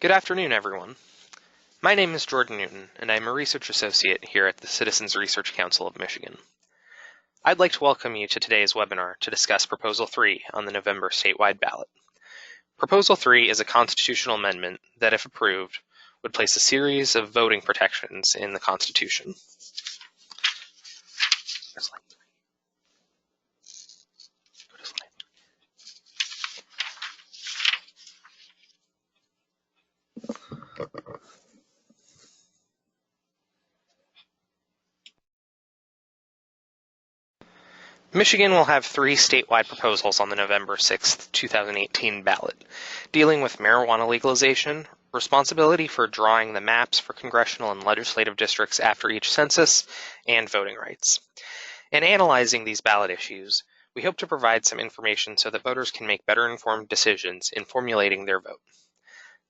Good afternoon, everyone. My name is Jordan Newton, and I'm a research associate here at the Citizens Research Council of Michigan. I'd like to welcome you to today's webinar to discuss Proposal 3 on the November statewide ballot. Proposal 3 is a constitutional amendment that, if approved, would place a series of voting protections in the Constitution. Michigan will have 3 statewide proposals on the November 6, 2018 ballot, dealing with marijuana legalization, responsibility for drawing the maps for congressional and legislative districts after each census, and voting rights. In analyzing these ballot issues, we hope to provide some information so that voters can make better informed decisions in formulating their vote.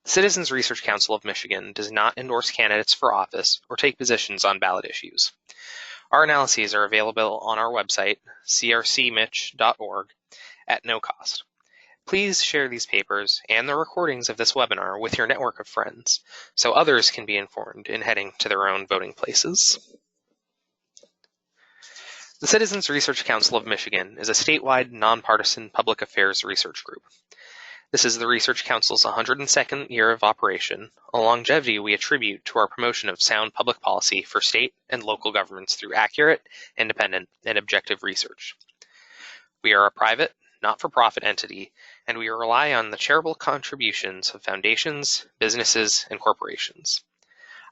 The Citizens Research Council of Michigan does not endorse candidates for office or take positions on ballot issues. Our analyses are available on our website, crcmich.org, at no cost. Please share these papers and the recordings of this webinar with your network of friends so others can be informed in heading to their own voting places. The Citizens Research Council of Michigan is a statewide, nonpartisan public affairs research group. This is the Research Council's 102nd year of operation, a longevity we attribute to our promotion of sound public policy for state and local governments through accurate, independent, and objective research. We are a private, not-for-profit entity, and we rely on the charitable contributions of foundations, businesses, and corporations.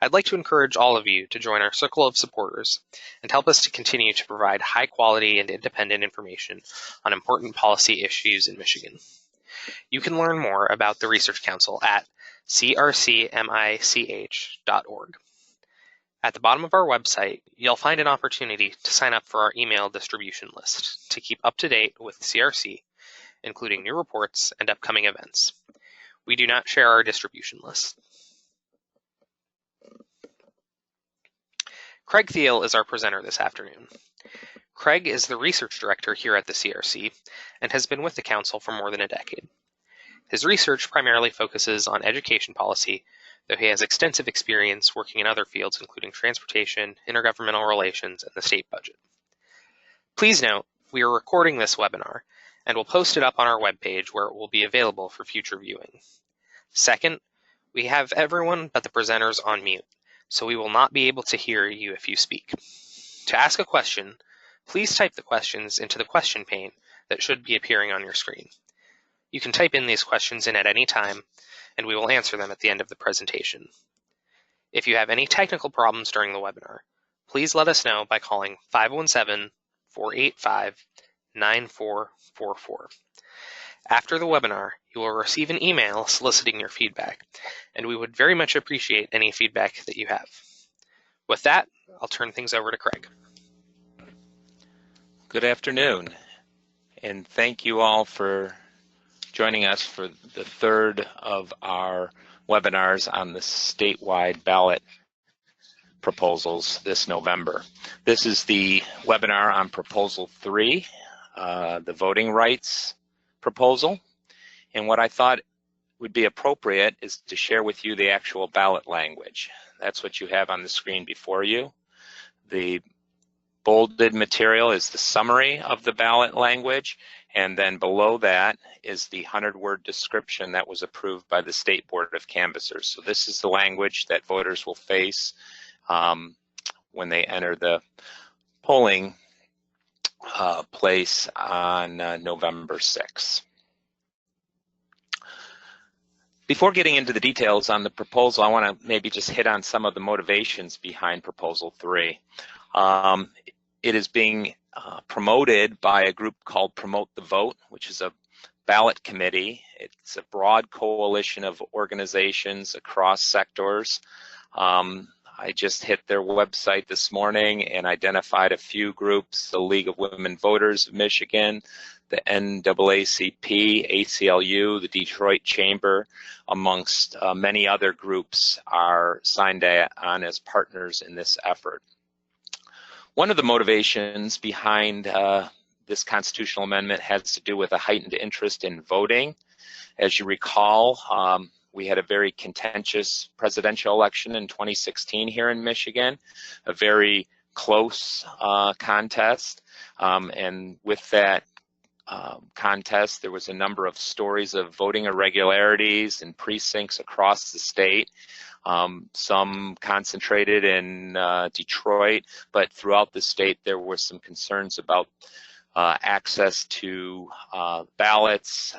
I'd like to encourage all of you to join our circle of supporters and help us to continue to provide high-quality and independent information on important policy issues in Michigan. You can learn more about the Research Council at crcmich.org. At the bottom of our website, you'll find an opportunity to sign up for our email distribution list to keep up to date with the CRC, including new reports and upcoming events. We do not share our distribution list. Craig Thiel is our presenter this afternoon. Craig is the research director here at the CRC and has been with the Council for more than a decade. His research primarily focuses on education policy, though he has extensive experience working in other fields including transportation, intergovernmental relations, and the state budget. Please note, we are recording this webinar and will post it up on our webpage where it will be available for future viewing. Second, we have everyone but the presenters on mute, so we will not be able to hear you if you speak. To ask a question, please type the questions into the question pane that should be appearing on your screen. You can type in these questions in at any time, and we will answer them at the end of the presentation. If you have any technical problems during the webinar, please let us know by calling 517-485-9444. After the webinar, you will receive an email soliciting your feedback, and we would very much appreciate any feedback that you have. With that, I'll turn things over to Craig. Good afternoon, and thank you all for joining us for the third of our webinars on the statewide ballot proposals this November. This is the webinar on Proposal 3, the voting rights proposal, and what I thought would be appropriate is to share with you the actual ballot language. That's what you have on the screen before you. The bolded material is the summary of the ballot language, and then below that is the 100-word description that was approved by the State Board of Canvassers. So this is the language that voters will face when they enter the polling place on November 6th. Before getting into the details on the proposal, I want to maybe just hit on some of the motivations behind Proposal 3. It is being promoted by a group called Promote the Vote, which is a ballot committee. It's a broad coalition of organizations across sectors. I just hit their website this morning and identified a few groups: the League of Women Voters of Michigan, the NAACP, ACLU, the Detroit Chamber, amongst many other groups are signed on as partners in this effort. One of the motivations behind this constitutional amendment has to do with a heightened interest in voting. As you recall, we had a very contentious presidential election in 2016 here in Michigan, a very close contest, and with that contest, there was a number of stories of voting irregularities in precincts across the state. Some concentrated in Detroit, but throughout the state there were some concerns about access to ballots,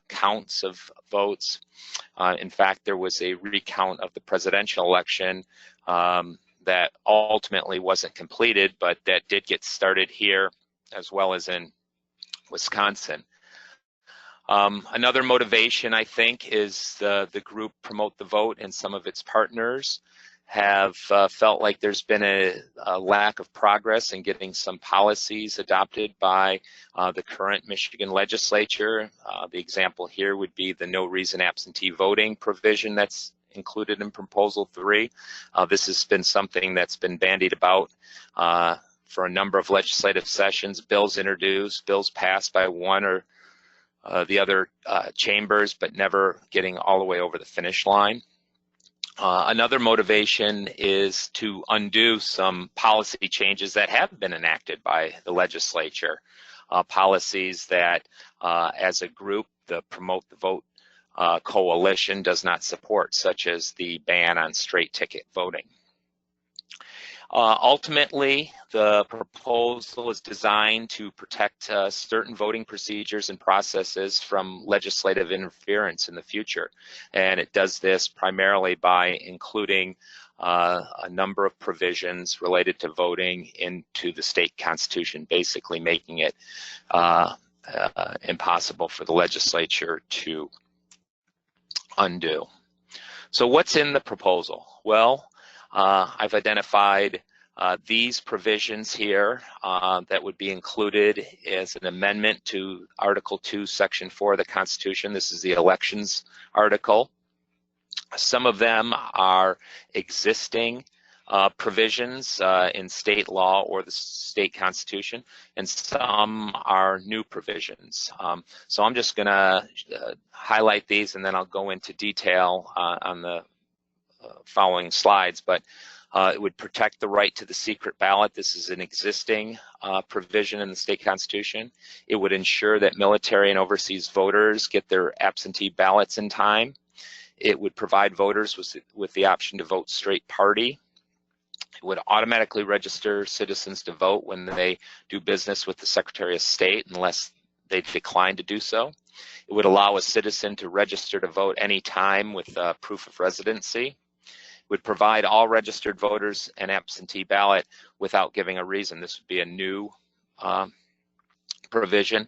counts of votes. In fact, there was a recount of the presidential election that ultimately wasn't completed, but that did get started here as well as in Wisconsin. Another motivation, I think, is the group Promote the Vote and some of its partners have felt like there's been a lack of progress in getting some policies adopted by the current Michigan legislature. The example here would be the no reason absentee voting provision that's included in Proposal 3. This has been something that's been bandied about for a number of legislative sessions, bills introduced, bills passed by one or the other chambers, but never getting all the way over the finish line. Another motivation is to undo some policy changes that have been enacted by the legislature, policies that as a group, the Promote the Vote coalition does not support, such as the ban on straight ticket voting. Ultimately, the proposal is designed to protect certain voting procedures and processes from legislative interference in the future. And it does this primarily by including a number of provisions related to voting into the state constitution, basically making it impossible for the legislature to undo. So what's in the proposal? Well, I've identified these provisions here that would be included as an amendment to Article 2, Section 4 of the Constitution. This is the elections article. Some of them are existing provisions in state law or the state constitution, and some are new provisions. So I'm just going to highlight these, and then I'll go into detail on the following slides. But it would protect the right to the secret ballot. This is an existing provision in the state constitution. It would ensure that military and overseas voters get their absentee ballots in time. It would provide voters with the option to vote straight party. It would automatically register citizens to vote when they do business with the Secretary of State unless they decline to do so. It would allow a citizen to register to vote any time with proof of residency. It would provide all registered voters an absentee ballot without giving a reason. This would be a new provision.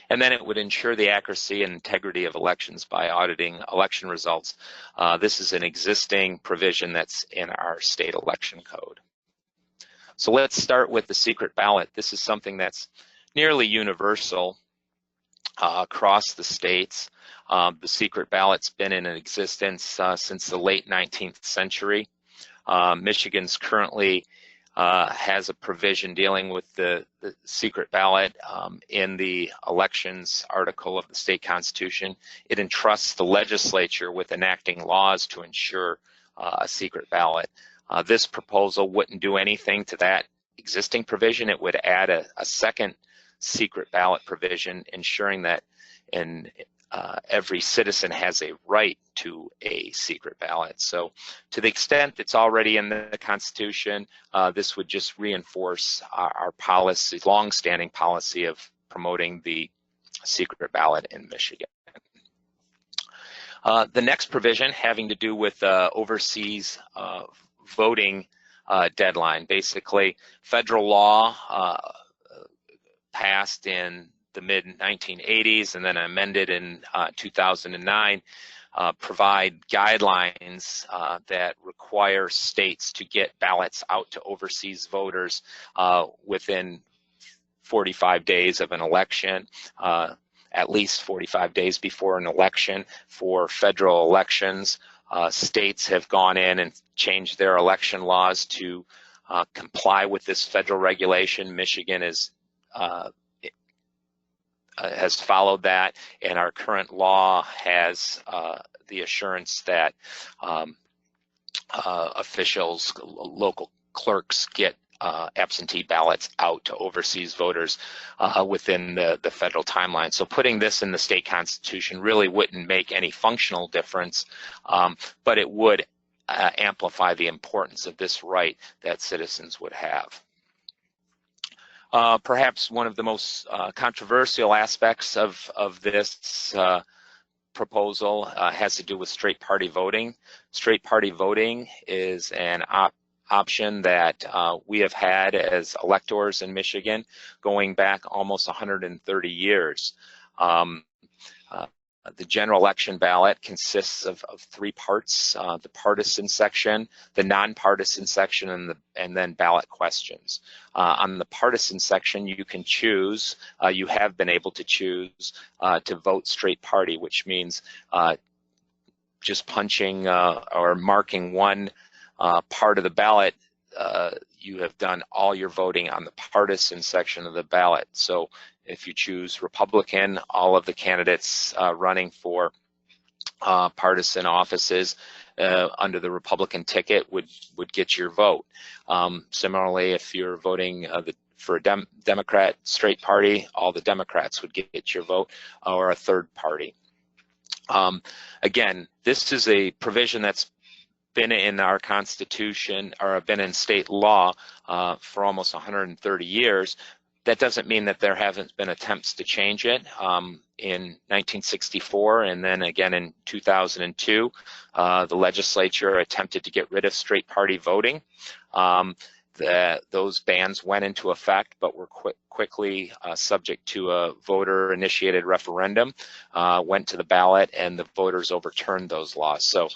And then it would ensure the accuracy and integrity of elections by auditing election results. This is an existing provision that's in our state election code. So let's start with the secret ballot. This is something that's nearly universal across the states. The secret ballot's been in existence since the late 19th century. Michigan's currently has a provision dealing with the secret ballot in the elections article of the state constitution. It entrusts the legislature with enacting laws to ensure a secret ballot. This proposal wouldn't do anything to that existing provision. It would add a second secret ballot provision, ensuring that every citizen has a right to a secret ballot. So to the extent it's already in the Constitution, this would just reinforce our policy, long-standing policy of promoting the secret ballot in Michigan. The next provision having to do with overseas voting deadline. Basically, federal law passed in the mid-1980s and then amended in 2009 provide guidelines that require states to get ballots out to overseas voters within 45 days of an election, at least 45 days before an election. For federal elections, states have gone in and changed their election laws to comply with this federal regulation. Michigan has followed that, and our current law has the assurance that officials, local clerks get absentee ballots out to overseas voters within the federal timeline. So putting this in the state constitution really wouldn't make any functional difference, but it would amplify the importance of this right that citizens would have. Perhaps one of the most controversial aspects of this proposal has to do with straight party voting. Straight party voting is an option that we have had as electors in Michigan going back almost 130 years. The general election ballot consists of three parts: the partisan section, the nonpartisan section, and then ballot questions. On the partisan section, you can choose, you have been able to choose to vote straight party, which means just punching or marking one part of the ballot. You have done all your voting on the partisan section of the ballot. So if you choose Republican, all of the candidates running for partisan offices under the Republican ticket would get your vote. Similarly, if you're voting for a Democrat straight party, all the Democrats would get your vote, or a third party. Again, this is a provision that's been in our Constitution or been in state law for almost 130 years. That doesn't mean that there haven't been attempts to change it. In 1964 and then again in 2002, the legislature attempted to get rid of straight party voting. Those bans went into effect, but were quickly subject to a voter-initiated referendum, went to the ballot, and the voters overturned those laws. So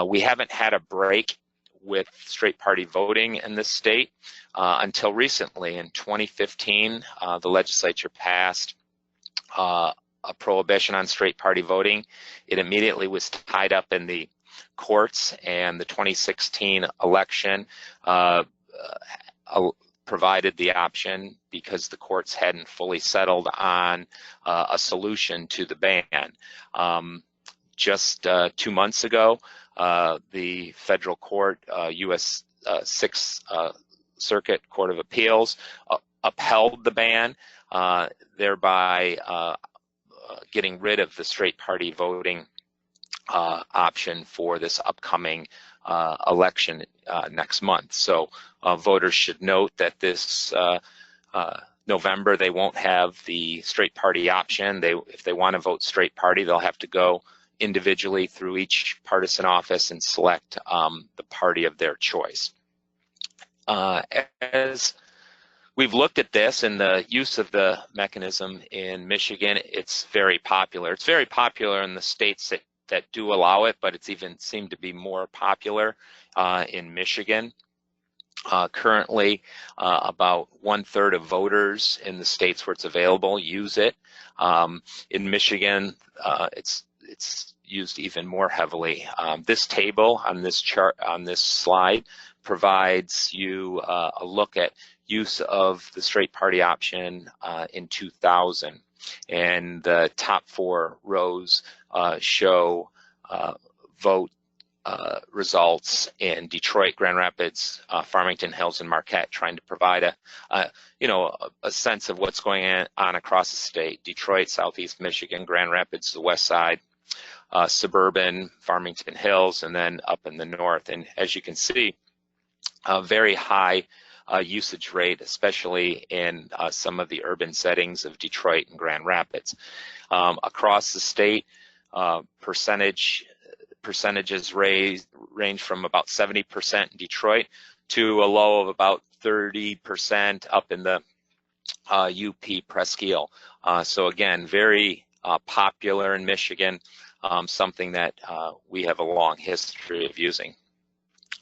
we haven't had a break with straight party voting in this state until recently. In 2015, the legislature passed a prohibition on straight party voting. It immediately was tied up in the courts, and the 2016 election provided the option because the courts hadn't fully settled on a solution to the ban. Just 2 months ago, the federal court, U.S. Sixth Circuit Court of Appeals, upheld the ban, thereby getting rid of the straight party voting option for this upcoming election next month. So voters should note that this November they won't have the straight party option. If they want to vote straight party, they'll have to go individually through each partisan office and select the party of their choice. As we've looked at this and the use of the mechanism in Michigan, it's very popular. It's very popular in the states that do allow it, but it's even seemed to be more popular in Michigan. Currently, about 1/3 of voters in the states where it's available use it. In Michigan, it's used even more heavily. This table on this chart, on this slide, provides you a look at use of the straight party option in 2000. And the top 4 rows show vote results in Detroit, Grand Rapids, Farmington Hills, and Marquette, trying to provide a sense of what's going on across the state. Detroit, Southeast Michigan, Grand Rapids, the west side, suburban, Farmington Hills, and then up in the north. And as you can see, a very high usage rate, especially in some of the urban settings of Detroit and Grand Rapids. Across the state, percentages range from about 70% in Detroit to a low of about 30% up in the UP Presqu'île. So again, very popular in Michigan, something that we have a long history of using.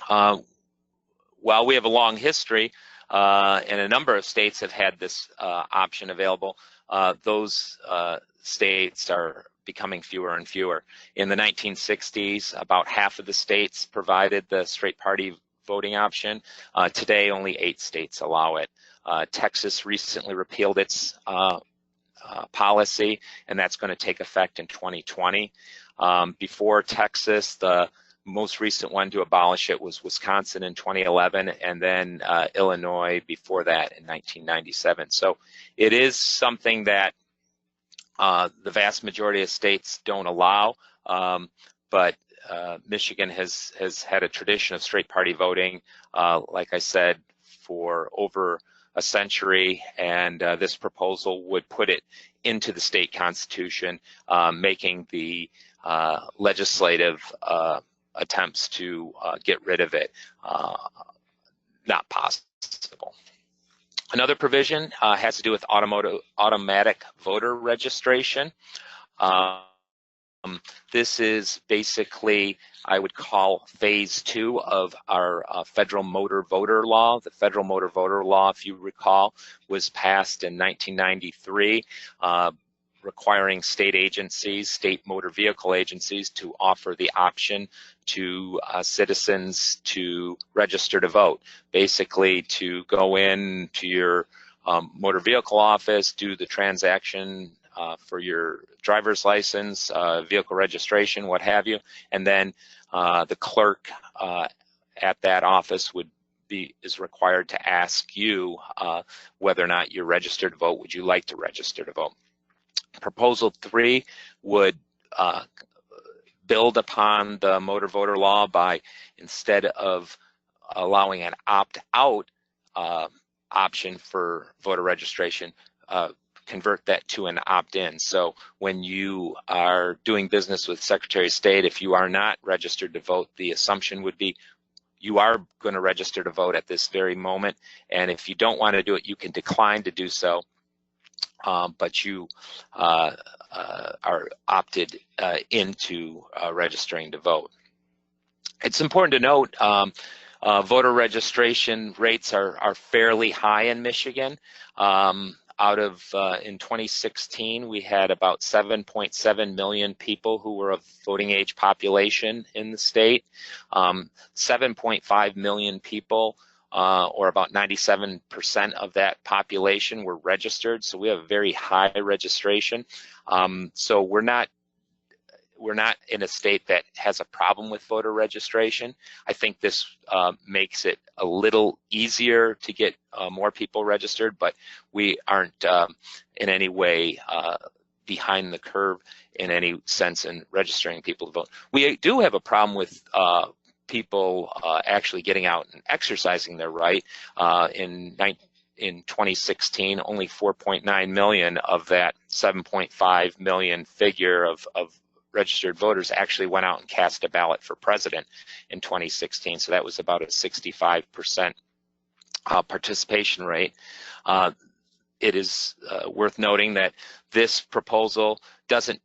While we have a long history, and a number of states have had this option available, those states are becoming fewer and fewer. In the 1960s, about half of the states provided the straight party voting option. Today, only 8 states allow it. Texas recently repealed its policy, and that's going to take effect in 2020. Before Texas, the most recent one to abolish it was Wisconsin in 2011, and then Illinois before that in 1997. So it is something that the vast majority of states don't allow, but Michigan has had a tradition of straight party voting, like I said, for over a century, and this proposal would put it into the state constitution, making the legislative attempts to get rid of it not possible. Another provision has to do with automatic voter registration. This is basically, I would call, phase 2 of our federal motor voter law. The federal motor voter law, if you recall, was passed in 1993, requiring state agencies, state motor vehicle agencies, to offer the option to citizens to register to vote. Basically, to go in to your motor vehicle office, do the transaction for your driver's license, vehicle registration, what have you, and then the clerk at that office is required to ask you whether or not you're registered to vote. Would you like to register to vote? Proposal 3 would build upon the motor voter law by, instead of allowing an opt-out option for voter registration, convert that to an opt-in. So when you are doing business with Secretary of State, if you are not registered to vote, the assumption would be you are going to register to vote at this very moment, and if you don't want to do it, you can decline to do so. But you are opted into registering to vote. It's important to note voter registration rates are fairly high in Michigan. In 2016, we had about 7.7 million people who were of voting age population in the state. 7.5 million people, or about 97% of that population, were registered. So we have a very high registration. So we're not in a state that has a problem with voter registration. I think this makes it a little easier to get more people registered, but we aren't in any way behind the curve in any sense in registering people to vote. We do have a problem with people actually getting out and exercising their right. In 2016, only 4.9 million of that 7.5 million figure of registered voters actually went out and cast a ballot for president in 2016. So that was about a 65% participation rate. It is worth noting that this proposal doesn't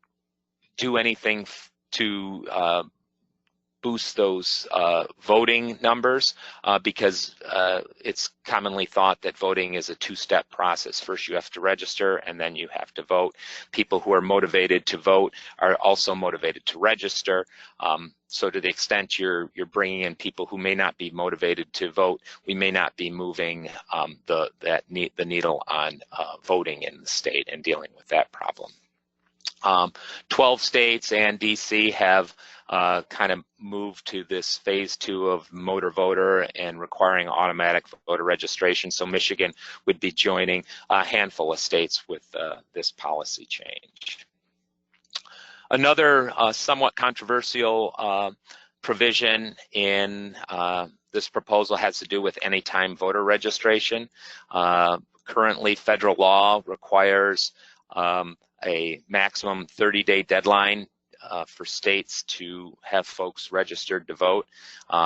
do anything to boost those voting numbers because it's commonly thought that voting is a two-step process. First you have to register and then you have to vote. People who are motivated to vote are also motivated to register. So to the extent you're bringing in people who may not be motivated to vote, we may not be moving the needle on voting in the state and dealing with that problem. 12 states and DC have kind of moved to this phase 2 of motor voter and requiring automatic voter registration. So Michigan would be joining a handful of states with this policy change. Another somewhat controversial provision in this proposal has to do with anytime voter registration. Currently, federal law requires a maximum 30-day deadline for states to have folks registered to vote.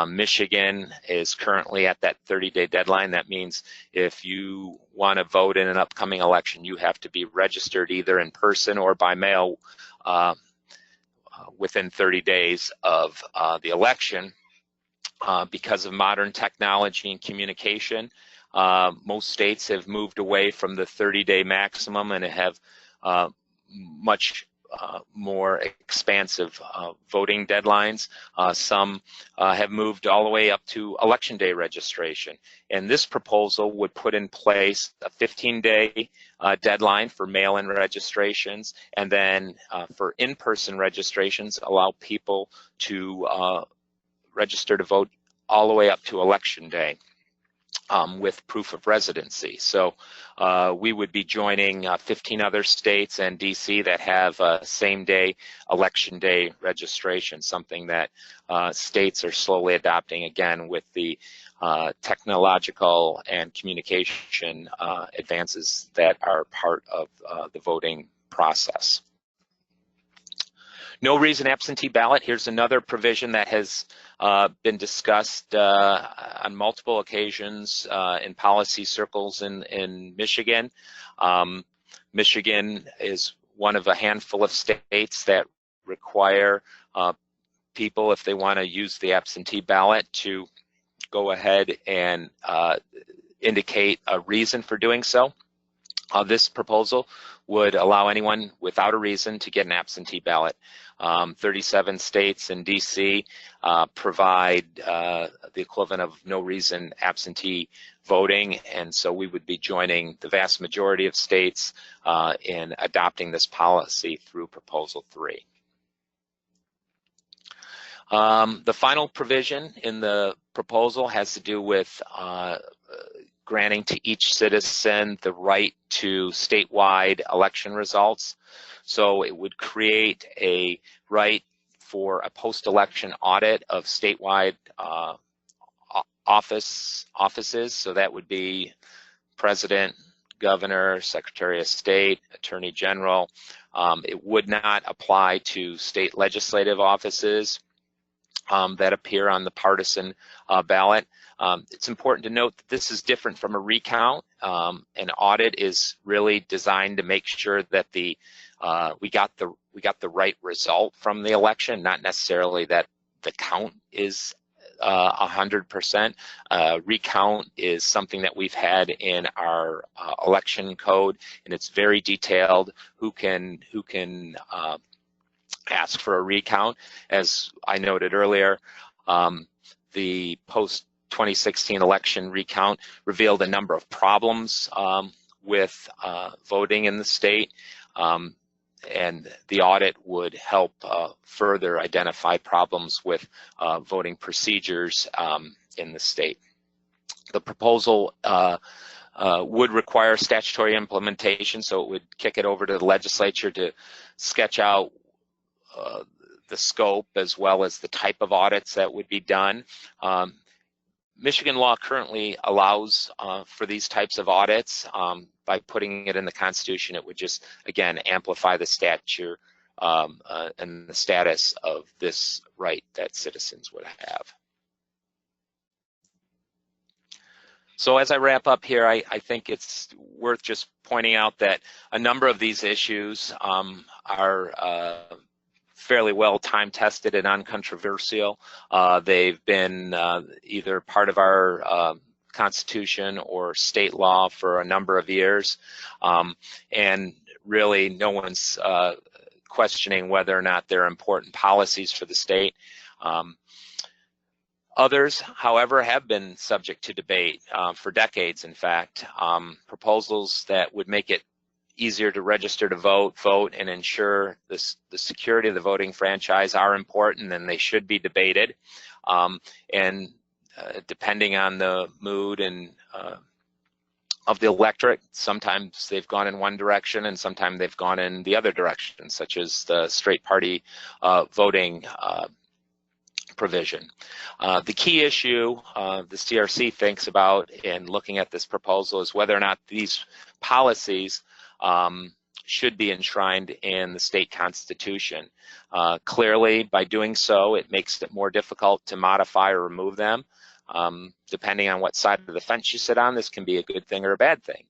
Michigan is currently at that 30-day deadline. That means if you want to vote in an upcoming election, you have to be registered either in person or by mail within 30 days of the election. Because of modern technology and communication, most states have moved away from the 30-day maximum and have much more expansive voting deadlines. Some have moved all the way up to election day registration. And this proposal would put in place a 15-day deadline for mail-in registrations, and then for in-person registrations, allow people to register to vote all the way up to election day. With proof of residency. So we would be joining 15 other states and DC that have same-day election day registration, something that states are slowly adopting, again, with the technological and communication advances that are part of the voting process. No reason absentee ballot. Here's another provision that has been discussed on multiple occasions in policy circles in Michigan. Michigan is one of a handful of states that require people, if they want to use the absentee ballot, to go ahead and indicate a reason for doing so. This proposal would allow anyone without a reason to get an absentee ballot. 37 states and DC provide the equivalent of no reason absentee voting, and so we would be joining the vast majority of states in adopting this policy through Proposal 3. The final provision in the proposal has to do with granting to each citizen the right to statewide election results. So it would create a right for a post-election audit of statewide offices. So that would be President, Governor, Secretary of State, Attorney General. It would not apply to state legislative offices that appear on the partisan ballot. It's important to note that this is different from a recount. An audit is really designed to make sure that we got the right result from the election, not necessarily that the count is 100%. Recount is something that we've had in our election code, and it's very detailed. Who can ask for a recount? As I noted earlier, the post-2016 election recount revealed a number of problems with voting in the state, and the audit would help further identify problems with voting procedures in the state. The proposal would require statutory implementation, so it would kick it over to the legislature to sketch out the scope as well as the type of audits that would be done. Michigan law currently allows for these types of audits. By putting it in the Constitution, it would just, again, amplify the stature and the status of this right that citizens would have. So as I wrap up here, I think it's worth just pointing out that a number of these issues are fairly well time-tested and uncontroversial. They've been either part of our Constitution or state law for a number of years, and really no one's questioning whether or not they're important policies for the state. Others, however, have been subject to debate for decades, in fact. Proposals that would make it easier to register to vote, and ensure the security of the voting franchise are important, and they should be debated. And depending on the mood and of the electorate, sometimes they've gone in one direction and sometimes they've gone in the other direction, such as the straight party voting provision. The key issue the CRC thinks about in looking at this proposal is whether or not these policies should be enshrined in the state constitution. Clearly, by doing so, it makes it more difficult to modify or remove them. Depending on what side of the fence you sit on, this can be a good thing or a bad thing.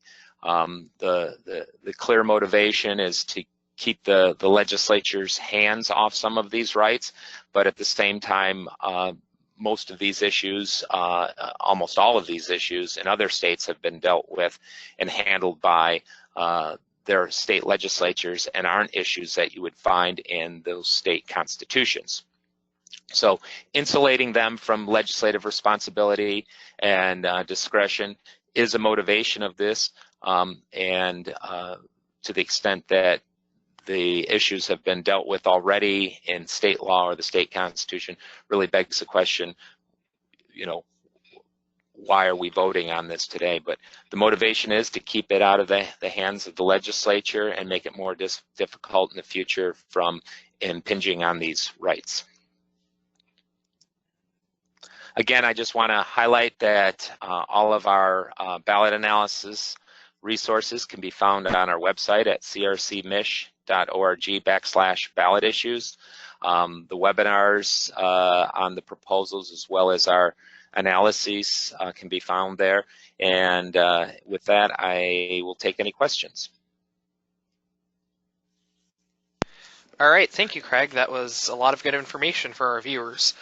The clear motivation is to keep the legislature's hands off some of these rights, but at the same time, most of these issues, almost all of these issues in other states have been dealt with and handled by their state legislatures and aren't issues that you would find in those state constitutions. So insulating them from legislative responsibility and discretion is a motivation of this, and to the extent that the issues have been dealt with already in state law or the state constitution, really begs the question, why are we voting on this today? But the motivation is to keep it out of the hands of the legislature and make it more difficult in the future from impinging on these rights. Again, I just want to highlight that all of our ballot analysis resources can be found on our website at crcmich.org/ballot issues. The webinars on the proposals as well as our analyses can be found there. And with that, I will take any questions. All right, thank you, Craig. That was a lot of good information for our viewers.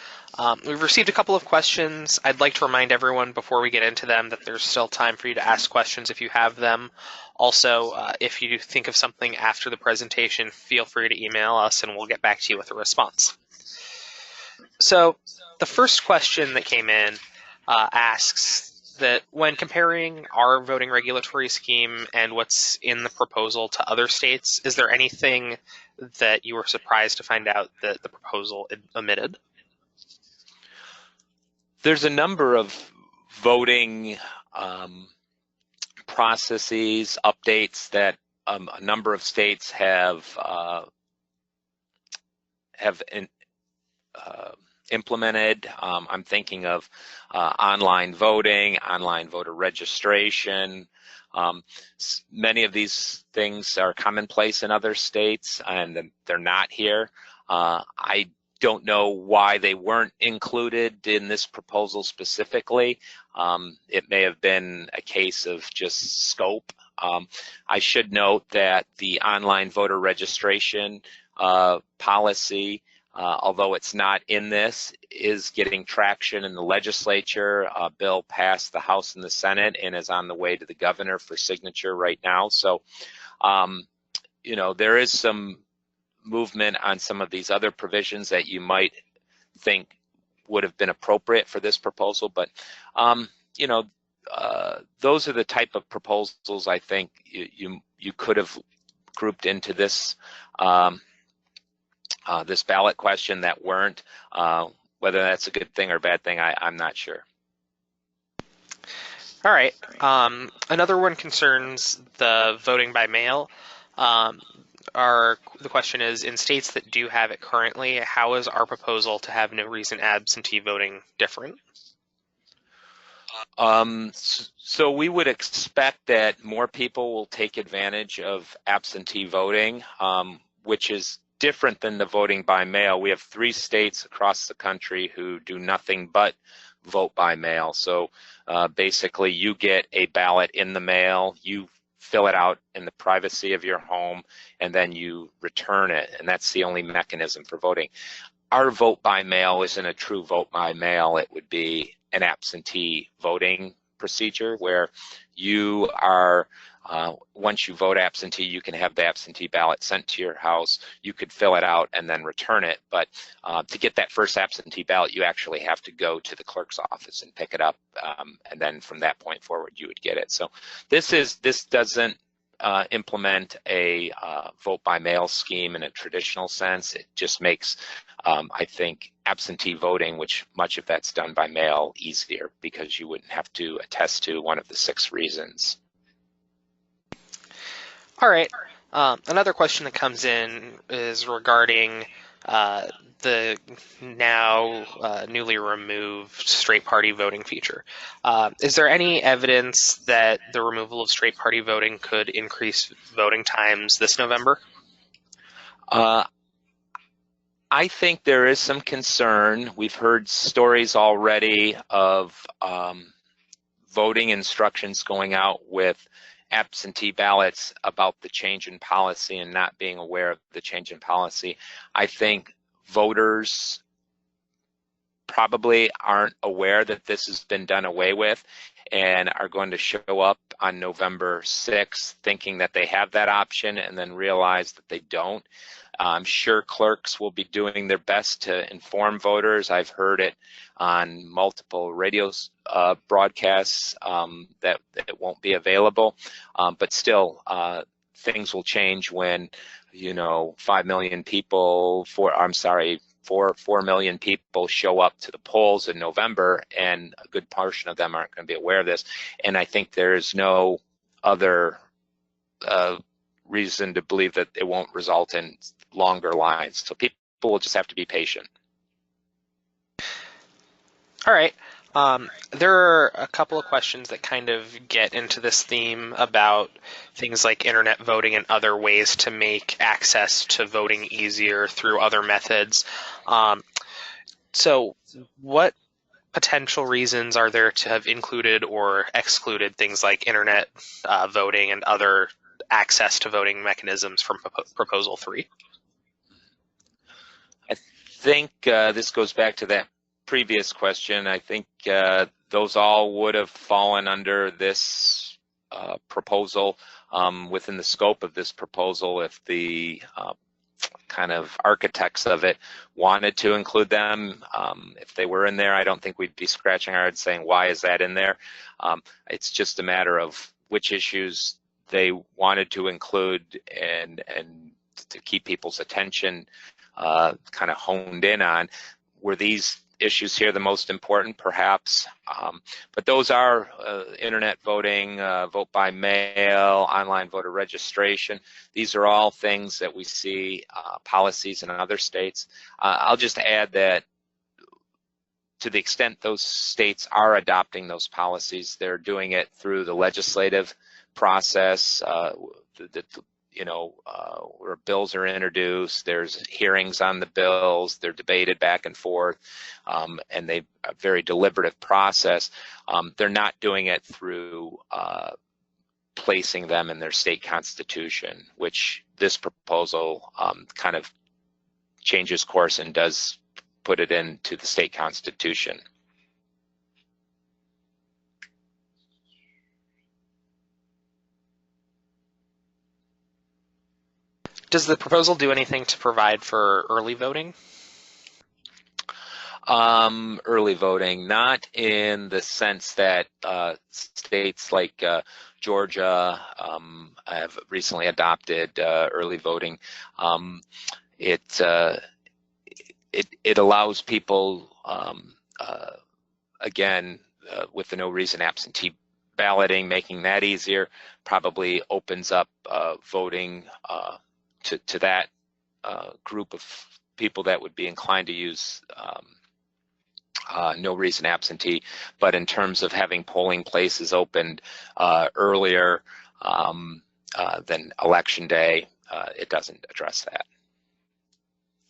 We've received a couple of questions. I'd like to remind everyone before we get into them that there's still time for you to ask questions if you have them. Also, if you think of something after the presentation, feel free to email us and we'll get back to you with a response. So the first question that came in asks that when comparing our voting regulatory scheme and what's in the proposal to other states, is there anything that you were surprised to find out that the proposal omitted? There's a number of voting processes, updates that a number of states have implemented. I'm thinking of online voting, online voter registration. Many of these things are commonplace in other states and they're not here. I don't know why they weren't included in this proposal specifically. It may have been a case of just scope. I should note that the online voter registration policy, although it's not in this, is getting traction in the legislature. A bill passed the House and the Senate and is on the way to the governor for signature right now. So, there is some movement on some of these other provisions that you might think would have been appropriate for this proposal. But, those are the type of proposals I think you could have grouped into this this ballot question that weren't. Whether that's a good thing or a bad thing, I'm not sure. All right. Another one concerns the voting by mail. The question is, in states that do have it currently, how is our proposal to have no reason absentee voting different? So we would expect that more people will take advantage of absentee voting, which is different than the voting by mail. We have 3 states across the country who do nothing but vote by mail. So basically you get a ballot in the mail, you fill it out in the privacy of your home, and then you return it. And that's the only mechanism for voting. Our vote by mail isn't a true vote by mail. It would be an absentee voting procedure where you are, once you vote absentee, you can have the absentee ballot sent to your house. You could fill it out and then return it. But to get that first absentee ballot, you actually have to go to the clerk's office and pick it up. And then from that point forward, you would get it. So this doesn't implement a vote by mail scheme in a traditional sense. It just makes, I think, absentee voting, which much of that's done by mail, easier because you wouldn't have to attest to one of the 6 reasons. All right. Another question that comes in is regarding the now newly removed straight party voting feature. Is there any evidence that the removal of straight party voting could increase voting times this November? I think there is some concern. We've heard stories already of voting instructions going out with absentee ballots about the change in policy and not being aware of the change in policy. I think voters probably aren't aware that this has been done away with and are going to show up on November 6th thinking that they have that option and then realize that they don't. I'm sure clerks will be doing their best to inform voters. I've heard it on multiple radio broadcasts that it won't be available, but still things will change when 5 million people, 4 million people show up to the polls in November, and a good portion of them aren't going to be aware of this. And I think there's no other reason to believe that it won't result in longer lines. So people will just have to be patient. All right. There are a couple of questions that kind of get into this theme about things like internet voting and other ways to make access to voting easier through other methods. So what potential reasons are there to have included or excluded things like internet voting and other access to voting mechanisms from Proposal 3? I think this goes back to that previous question. I think those all would have fallen under this proposal, within the scope of this proposal, if the kind of architects of it wanted to include them. If they were in there, I don't think we'd be scratching our head saying, why is that in there? It's just a matter of which issues they wanted to include and to keep people's attention kind of honed in on. Were these issues here the most important? Perhaps, but those are internet voting, vote by mail, online voter registration. These are all things that we see policies in other states. I'll just add that to the extent those states are adopting those policies, they're doing it through the legislative process, where bills are introduced, there's hearings on the bills, they're debated back and forth, and they a very deliberative process. They're not doing it through placing them in their state constitution, which this proposal kind of changes course and does put it into the state constitution. Does the proposal do anything to provide for early voting? Early voting, not in the sense that states like Georgia have recently adopted early voting. It allows people, again, with the no reason absentee balloting, making that easier, probably opens up voting to that group of people that would be inclined to use no reason absentee. But in terms of having polling places opened earlier than election day, it doesn't address that.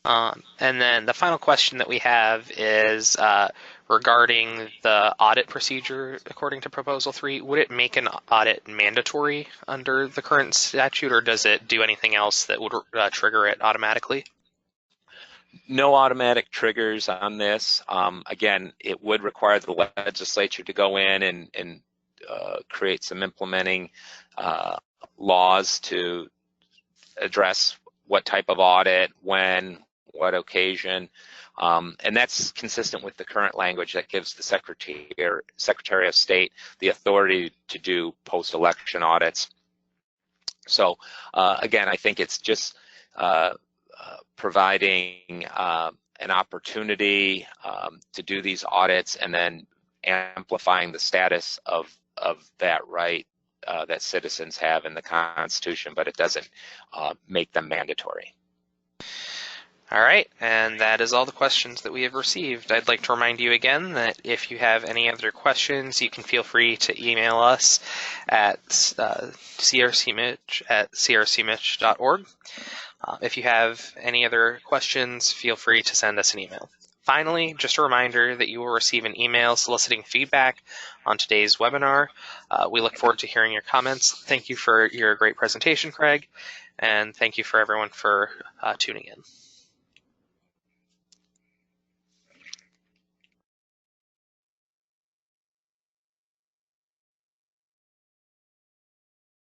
And then the final question that we have is regarding the audit procedure according to Proposal 3. Would it make an audit mandatory under the current statute, or does it do anything else that would trigger it automatically? No automatic triggers on this. Again, it would require the legislature to go in and create some implementing laws to address what type of audit, when, what occasion, and that's consistent with the current language that gives the Secretary of State the authority to do post-election audits. So again, I think it's just providing an opportunity to do these audits and then amplifying the status of that right that citizens have in the Constitution, but it doesn't make them mandatory. All right, and that is all the questions that we have received. I'd like to remind you again that if you have any other questions, you can feel free to email us at crcmitch@crcmitch.org. If you have any other questions, feel free to send us an email. Finally, just a reminder that you will receive an email soliciting feedback on today's webinar. We look forward to hearing your comments. Thank you for your great presentation, Craig, and thank you for everyone for tuning in.